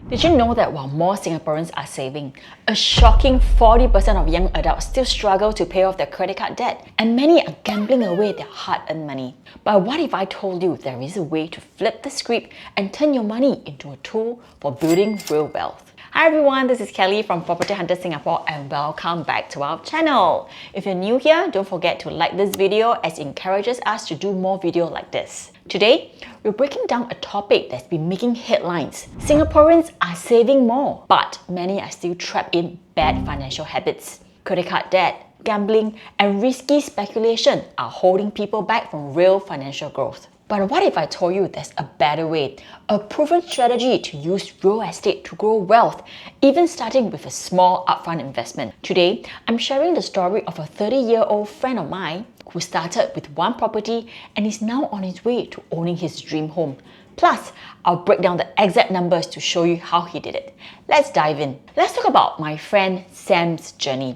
Did you know that while more Singaporeans are saving, a shocking 40% of young adults still struggle to pay off their credit card debt, and many are gambling away their hard-earned money? But what if I told you there is a way to flip the script and turn your money into a tool for building real wealth? Hi everyone, this is Kelly from PropertyHunter Singapore and welcome back to our channel. If you're new here, don't forget to like this video as it encourages us to do more videos like this. Today, we're breaking down a topic that's been making headlines. Singaporeans are saving more, but many are still trapped in bad financial habits. Credit card debt, gambling, and risky speculation are holding people back from real financial growth. But what if I told you there's a better way, a proven strategy to use real estate to grow wealth, even starting with a small upfront investment? Today, I'm sharing the story of a 30-year-old friend of mine who started with one property and is now on his way to owning his dream home. Plus, I'll break down the exact numbers to show you how he did it. Let's dive in. Let's talk about my friend Sam's journey.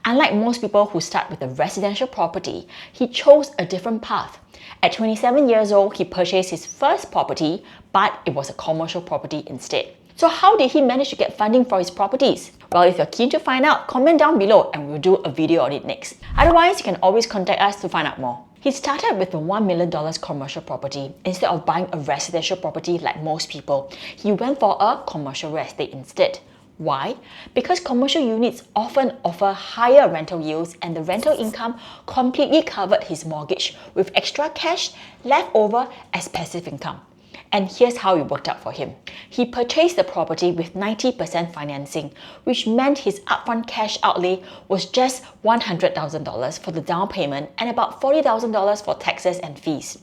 Unlike most people who start with a residential property, he chose a different path. At 27 years old, he purchased his first property, but it was a commercial property instead. So how did he manage to get funding for his properties? Well, if you're keen to find out, comment down below and we'll do a video on it next. Otherwise, you can always contact us to find out more. He started with a $1 million commercial property. Instead of buying a residential property like most people, he went for a commercial real estate instead. Why? Because commercial units often offer higher rental yields and the rental income completely covered his mortgage with extra cash left over as passive income. And here's how it worked out for him. He purchased the property with 90% financing, which meant his upfront cash outlay was just $100,000 for the down payment and about $40,000 for taxes and fees.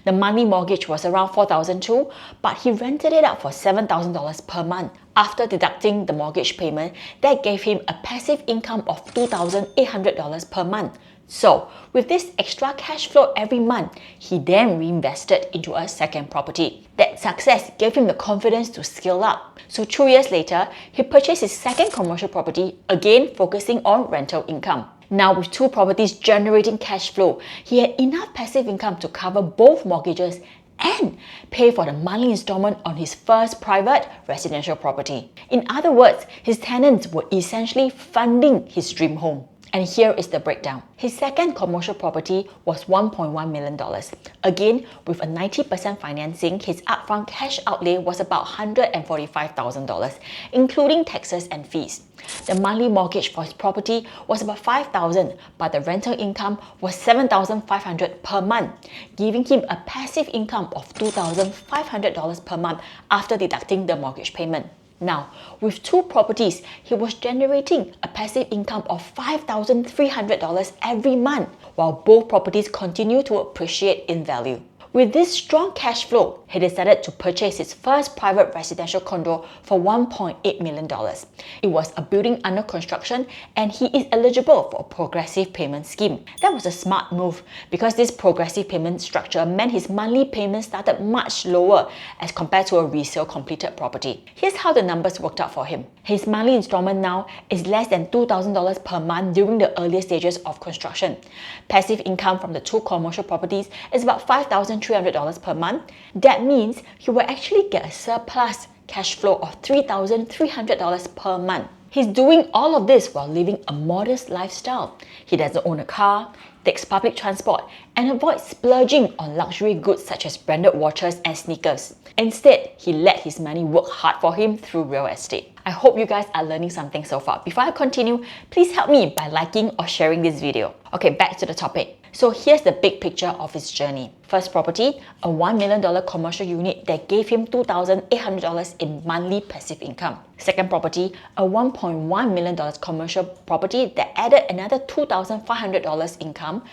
The monthly mortgage was around $4,200, but he rented it out for $7,000 per month. After deducting the mortgage payment, that gave him a passive income of $2,800 per month. So, with this extra cash flow every month, he then reinvested into a second property. That success gave him the confidence to scale up. So 2 years later, he purchased his second commercial property, again focusing on rental income. Now with 2 properties generating cash flow, he had enough passive income to cover both mortgages and pay for the monthly installment on his first private residential property. In other words, his tenants were essentially funding his dream home. And here is the breakdown. His second commercial property was $1.1 million. Again, with a 90% financing, his upfront cash outlay was about $145,000, including taxes and fees. The monthly mortgage for his property was about $5,000, but the rental income was $7,500 per month, giving him a passive income of $2,500 per month after deducting the mortgage payment. Now, with 2 properties, he was generating a passive income of $5,300 every month, while both properties continue to appreciate in value. With this strong cash flow, he decided to purchase his first private residential condo for $1.8 million. It was a building under construction and he is eligible for a progressive payment scheme. That was a smart move because this progressive payment structure meant his monthly payments started much lower as compared to a resale completed property. Here's how the numbers worked out for him. His monthly installment now is less than $2,000 per month during the earlier stages of construction. Passive income from the 2 commercial properties is about $5,300 per month. That means he will actually get a surplus cash flow of $3,300 per month. He's doing all of this while living a modest lifestyle. He doesn't own a car, takes public transport, and avoids splurging on luxury goods such as branded watches and sneakers. Instead, he let his money work hard for him through real estate. I hope you guys are learning something so far. Before I continue, please help me by liking or sharing this video. Okay, back to the topic. So here's the big picture of his journey. First property, a $1 million commercial unit that gave him $2,800 in monthly passive income. Second property, a $1.1 million commercial property that added another $2,500 income,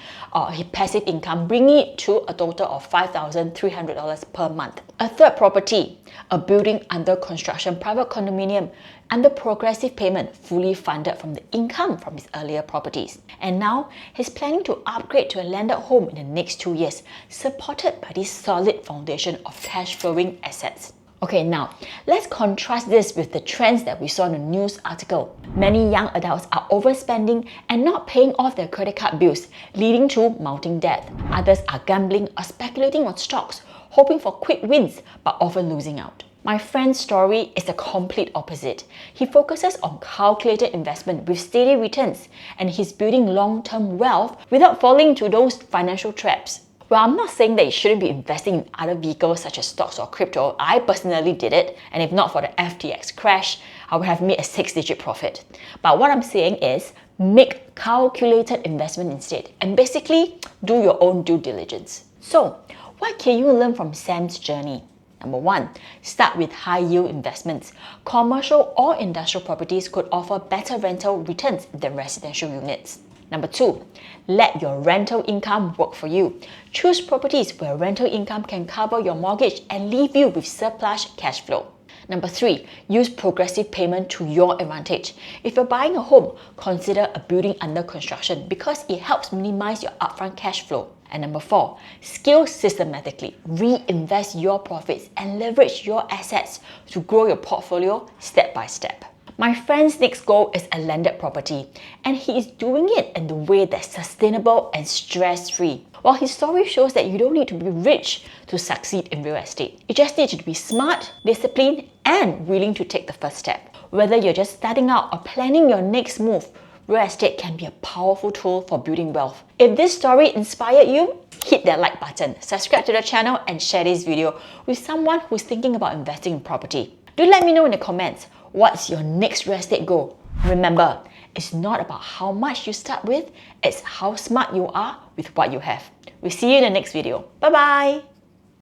passive income, bringing it to a total of $5,300 per month. A third property, a building under construction private condominium under progressive payment, fully funded from the income from his earlier properties. And now, he's planning to upgrade to a landed home in the next 2 years, supported by this solid foundation of cash flowing assets. Okay, now, let's contrast this with the trends that we saw in the news article. Many young adults are overspending and not paying off their credit card bills, leading to mounting debt. Others are gambling or speculating on stocks, hoping for quick wins but often losing out. My friend's story is the complete opposite. He focuses on calculated investment with steady returns, and he's building long-term wealth without falling into those financial traps. Well, I'm not saying that you shouldn't be investing in other vehicles such as stocks or crypto. I personally did it, and if not for the FTX crash, I would have made a 6-digit profit. But what I'm saying is, make calculated investment instead, and basically do your own due diligence. So, what can you learn from Sam's journey? Number 1, start with high-yield investments. Commercial or industrial properties could offer better rental returns than residential units. Number 2, let your rental income work for you. Choose properties where rental income can cover your mortgage and leave you with surplus cash flow. Number 3, use progressive payment to your advantage. If you're buying a home, consider a building under construction because it helps minimize your upfront cash flow. And number 4, scale systematically. Reinvest your profits and leverage your assets to grow your portfolio step by step. My friend's next goal is a landed property, and he is doing it in the way that's sustainable and stress-free. While his story shows that you don't need to be rich to succeed in real estate. You just need to be smart, disciplined, and willing to take the first step. Whether you're just starting out or planning your next move, real estate can be a powerful tool for building wealth. If this story inspired you, hit that like button, subscribe to the channel, and share this video with someone who's thinking about investing in property. Do let me know in the comments, what's your next real estate goal? Remember, it's not about how much you start with, it's how smart you are with what you have. We'll see you in the next video. Bye bye!